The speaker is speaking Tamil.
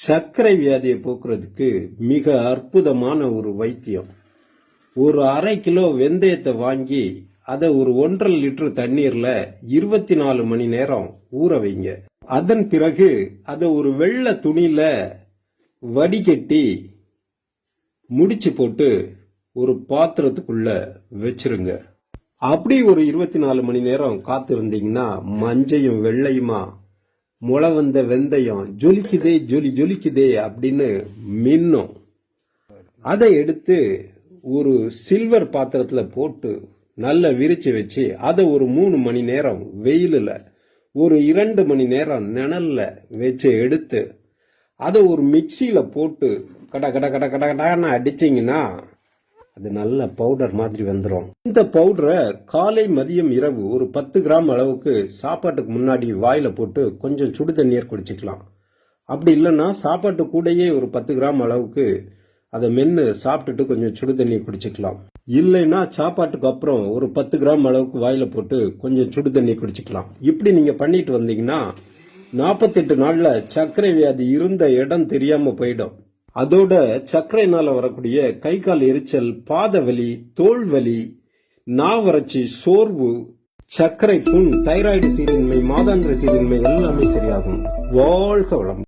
சர்க்கரை வியாதியை போக்குறதுக்கு மிக அற்புதமான ஒரு வைத்தியம். ஒரு 1/2 கிலோ வெந்தயத்தை வாங்கி அதை ஒரு 1.5 லிட்டர் தண்ணீர்ல 24 மணி நேரம் ஊற வைங்க. அதன் பிறகு அதை ஒரு வெள்ளை துணியில வடிகட்டி முடிச்சு போட்டு ஒரு பாத்திரத்துக்குள்ள வச்சிருங்க. அப்படி ஒரு 24 மணி நேரம் காத்திருந்தீங்கன்னா மஞ்சையும் வெள்ளையுமா முளை வந்த வெந்தயம் ஜொலிக்குதே ஜொலிக்குதே அப்படின்னு மின்னும். அதை எடுத்து ஒரு சில்வர் பாத்திரத்துல போட்டு நல்லா விரிச்சு வச்சு அதை ஒரு 3 மணி நேரம் வெயிலில் ஒரு 2 மணி நேரம் நிழல்ல வச்சு எடுத்து அதை ஒரு மிக்சியில போட்டு கட கட கட கட கடன்னு அடிச்சிங்கன்னா அது நல்ல பவுடர் மாதிரி வந்துடும். இந்த பவுடரை காலை மதியம் இரவு ஒரு 10 கிராம் அளவுக்கு சாப்பாட்டுக்கு முன்னாடி வாயில போட்டு கொஞ்சம் சுடு தண்ணீர் குடிச்சிக்கலாம். அப்படி இல்லைன்னா சாப்பாட்டு கூடயே ஒரு 10 கிராம் அளவுக்கு அதை மென்று சாப்பிட்டுட்டு கொஞ்சம் சுடு தண்ணி குடிச்சிக்கலாம். இல்லைன்னா சாப்பாட்டுக்கு அப்புறம் ஒரு 10 கிராம் அளவுக்கு வாயில போட்டு கொஞ்சம் சுடு தண்ணி குடிச்சிக்கலாம். இப்படி நீங்க பண்ணிட்டு வந்தீங்கன்னா 48 நாள்ல சர்க்கரை வியாதி இருந்த இடம் தெரியாம போயிடும். அதோட சர்க்கரைனால வரக்கூடிய கை கால் எரிச்சல், பாத வலி, தோல் வலி, நாவறட்சி, சோர்வு, சர்க்கரை புண், தைராய்டு சீரின்மை, மாதாந்திர சீரின்மை எல்லாமே சரியாகும். வாழ்க வளம்.